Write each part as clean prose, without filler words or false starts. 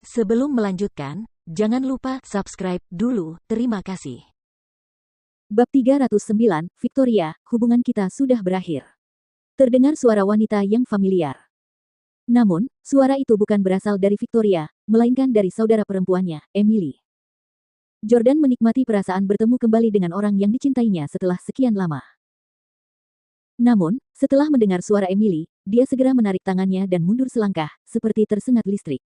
Sebelum melanjutkan, jangan lupa subscribe dulu. Terima kasih. Bab 309, Victoria, hubungan kita sudah berakhir. Terdengar suara wanita yang familiar. Namun, suara itu bukan berasal dari Victoria, melainkan dari saudara perempuannya, Emily. Jordan menikmati perasaan bertemu kembali dengan orang yang dicintainya setelah sekian lama. Namun, setelah mendengar suara Emily, dia segera menarik tangannya dan mundur selangkah, seperti tersengat listrik.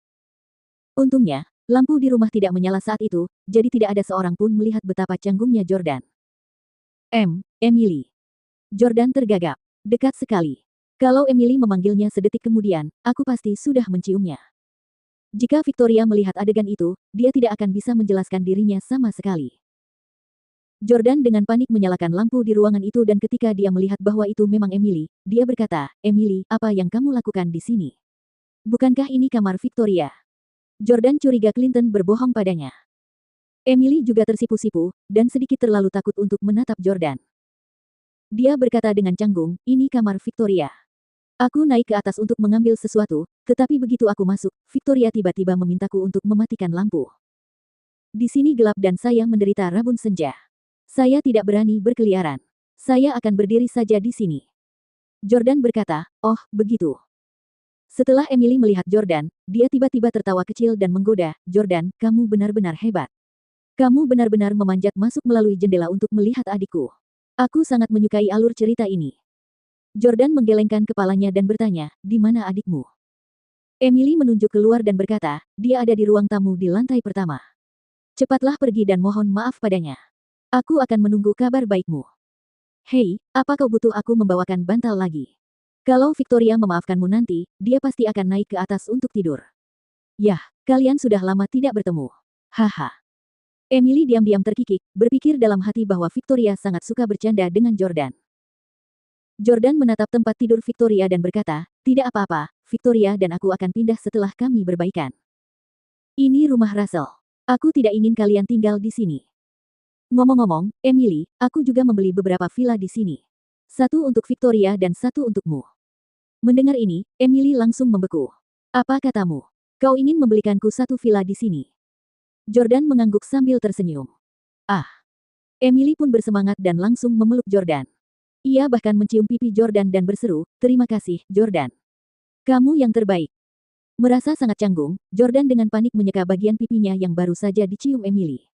Untungnya, lampu di rumah tidak menyala saat itu, jadi tidak ada seorang pun melihat betapa canggungnya Jordan. Emily. Jordan tergagap. Dekat sekali. Kalau Emily memanggilnya sedetik kemudian, aku pasti sudah menciumnya. Jika Victoria melihat adegan itu, dia tidak akan bisa menjelaskan dirinya sama sekali. Jordan dengan panik menyalakan lampu di ruangan itu dan ketika dia melihat bahwa itu memang Emily, dia berkata, "Emily, apa yang kamu lakukan di sini? Bukankah ini kamar Victoria?" Jordan curiga Clinton berbohong padanya. Emily juga tersipu-sipu, dan sedikit terlalu takut untuk menatap Jordan. Dia berkata dengan canggung, "Ini kamar Victoria. Aku naik ke atas untuk mengambil sesuatu, tetapi begitu aku masuk, Victoria tiba-tiba memintaku untuk mematikan lampu. Di sini gelap dan saya menderita rabun senja. Saya tidak berani berkeliaran. Saya akan berdiri saja di sini." Jordan berkata, "Oh, begitu." Setelah Emily melihat Jordan, dia tiba-tiba tertawa kecil dan menggoda, "Jordan, kamu benar-benar hebat. Kamu benar-benar memanjat masuk melalui jendela untuk melihat adikku. Aku sangat menyukai alur cerita ini." Jordan menggelengkan kepalanya dan bertanya, "Di mana adikmu?" Emily menunjuk keluar dan berkata, "Dia ada di ruang tamu di lantai pertama. Cepatlah pergi dan mohon maaf padanya. Aku akan menunggu kabar baikmu." "Hei, apa kau butuh aku membawakan bantal lagi? Kalau Victoria memaafkanmu nanti, dia pasti akan naik ke atas untuk tidur." "Yah, kalian sudah lama tidak bertemu. Haha." Emily diam-diam terkikik, berpikir dalam hati bahwa Victoria sangat suka bercanda dengan Jordan. Jordan menatap tempat tidur Victoria dan berkata, "Tidak apa-apa, Victoria dan aku akan pindah setelah kami berbaikan. Ini rumah Russell. Aku tidak ingin kalian tinggal di sini. Ngomong-ngomong, Emily, aku juga membeli beberapa villa di sini. Satu untuk Victoria dan satu untukmu." Mendengar ini, Emily langsung membeku. "Apa katamu? Kau ingin membelikanku satu villa di sini?" Jordan mengangguk sambil tersenyum. "Ah." Emily pun bersemangat dan langsung memeluk Jordan. Ia bahkan mencium pipi Jordan dan berseru, "Terima kasih, Jordan. Kamu yang terbaik." Merasa sangat canggung, Jordan dengan panik menyeka bagian pipinya yang baru saja dicium Emily.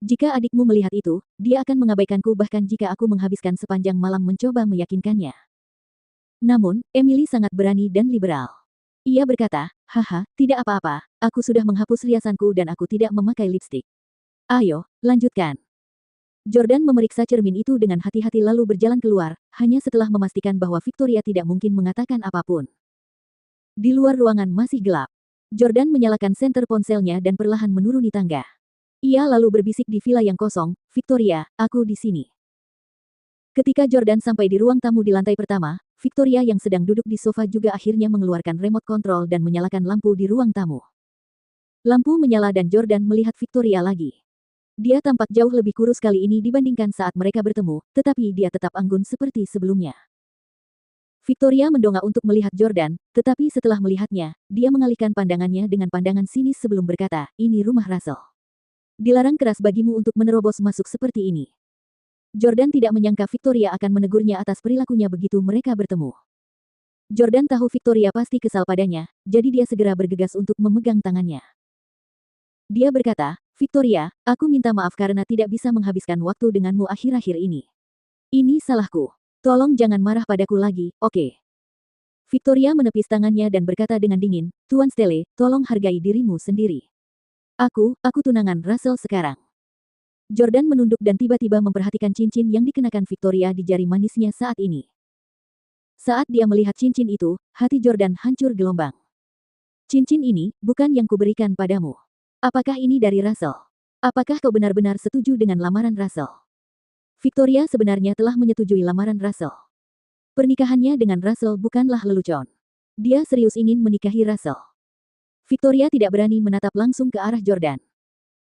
"Jika adikmu melihat itu, dia akan mengabaikanku bahkan jika aku menghabiskan sepanjang malam mencoba meyakinkannya." Namun, Emily sangat berani dan liberal. Ia berkata, "Haha, tidak apa-apa, aku sudah menghapus riasanku dan aku tidak memakai lipstik. Ayo, lanjutkan." Jordan memeriksa cermin itu dengan hati-hati lalu berjalan keluar, hanya setelah memastikan bahwa Victoria tidak mungkin mengatakan apapun. Di luar ruangan masih gelap. Jordan menyalakan senter ponselnya dan perlahan menuruni tangga. Ia lalu berbisik di villa yang kosong, "Victoria, aku di sini." Ketika Jordan sampai di ruang tamu di lantai pertama, Victoria yang sedang duduk di sofa juga akhirnya mengeluarkan remote control dan menyalakan lampu di ruang tamu. Lampu menyala dan Jordan melihat Victoria lagi. Dia tampak jauh lebih kurus kali ini dibandingkan saat mereka bertemu, tetapi dia tetap anggun seperti sebelumnya. Victoria mendongak untuk melihat Jordan, tetapi setelah melihatnya, dia mengalihkan pandangannya dengan pandangan sinis sebelum berkata, "Ini rumah Russell. Dilarang keras bagimu untuk menerobos masuk seperti ini." Jordan tidak menyangka Victoria akan menegurnya atas perilakunya begitu mereka bertemu. Jordan tahu Victoria pasti kesal padanya, jadi dia segera bergegas untuk memegang tangannya. Dia berkata, "Victoria, aku minta maaf karena tidak bisa menghabiskan waktu denganmu akhir-akhir ini. Ini salahku. Tolong jangan marah padaku lagi, oke?" Victoria menepis tangannya dan berkata dengan dingin, "Tuan Stelle, tolong hargai dirimu sendiri. Aku tunangan Russell sekarang." Jordan menunduk dan tiba-tiba memperhatikan cincin yang dikenakan Victoria di jari manisnya saat ini. Saat dia melihat cincin itu, hati Jordan hancur gelombang. "Cincin ini, bukan yang kuberikan padamu. Apakah ini dari Russell? Apakah kau benar-benar setuju dengan lamaran Russell?" Victoria sebenarnya telah menyetujui lamaran Russell. Pernikahannya dengan Russell bukanlah lelucon. Dia serius ingin menikahi Russell. Victoria tidak berani menatap langsung ke arah Jordan.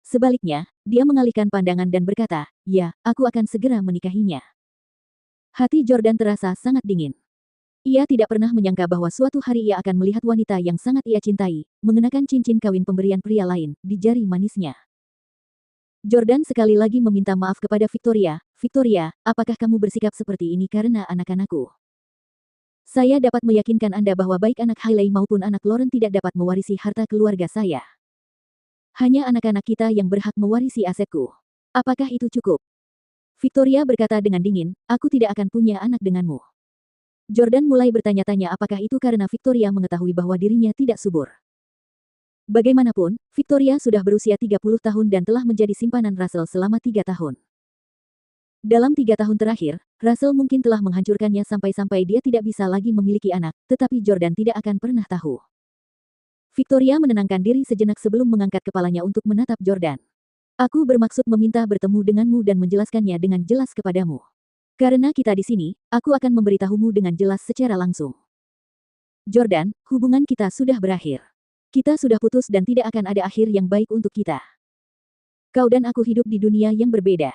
Sebaliknya, dia mengalihkan pandangan dan berkata, "Ya, aku akan segera menikahinya." Hati Jordan terasa sangat dingin. Ia tidak pernah menyangka bahwa suatu hari ia akan melihat wanita yang sangat ia cintai, mengenakan cincin kawin pemberian pria lain di jari manisnya. Jordan sekali lagi meminta maaf kepada Victoria. Victoria, apakah kamu bersikap seperti ini karena anak-anakku? Saya dapat meyakinkan Anda bahwa baik anak Hailey maupun anak Lauren tidak dapat mewarisi harta keluarga saya. Hanya anak-anak kita yang berhak mewarisi asetku. Apakah itu cukup? Victoria berkata dengan dingin, aku tidak akan punya anak denganmu. Jordan mulai bertanya-tanya apakah itu karena Victoria mengetahui bahwa dirinya tidak subur. Bagaimanapun, Victoria sudah berusia 30 tahun dan telah menjadi simpanan Russell selama 3 tahun. Dalam 3 tahun terakhir, Russell mungkin telah menghancurkannya sampai-sampai dia tidak bisa lagi memiliki anak, tetapi Jordan tidak akan pernah tahu. Victoria menenangkan diri sejenak sebelum mengangkat kepalanya untuk menatap Jordan. Aku bermaksud meminta bertemu denganmu dan menjelaskannya dengan jelas kepadamu. Karena kita di sini, aku akan memberitahumu dengan jelas secara langsung. Jordan, hubungan kita sudah berakhir. Kita sudah putus dan tidak akan ada akhir yang baik untuk kita. Kau dan aku hidup di dunia yang berbeda.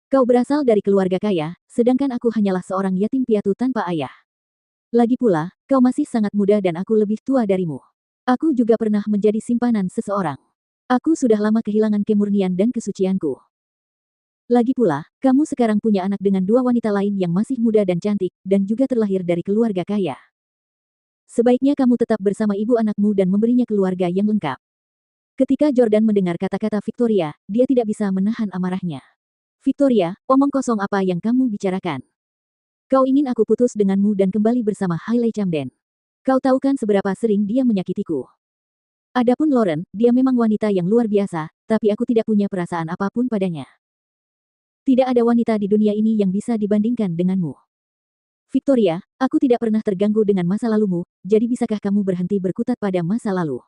Kau berasal dari keluarga kaya, sedangkan aku hanyalah seorang yatim piatu tanpa ayah. Lagi pula, kau masih sangat muda dan aku lebih tua darimu. Aku juga pernah menjadi simpanan seseorang. Aku sudah lama kehilangan kemurnian dan kesucianku. Lagi pula, kamu sekarang punya anak dengan 2 wanita lain yang masih muda dan cantik, dan juga terlahir dari keluarga kaya. Sebaiknya kamu tetap bersama ibu anakmu dan memberinya keluarga yang lengkap. Ketika Jordan mendengar kata-kata Victoria, dia tidak bisa menahan amarahnya. Victoria, omong kosong apa yang kamu bicarakan? Kau ingin aku putus denganmu dan kembali bersama Hailey Camden. Kau tahu kan seberapa sering dia menyakitiku. Adapun Lauren, dia memang wanita yang luar biasa, tapi aku tidak punya perasaan apapun padanya. Tidak ada wanita di dunia ini yang bisa dibandingkan denganmu. Victoria, aku tidak pernah terganggu dengan masa lalumu, jadi bisakah kamu berhenti berkutat pada masa lalu?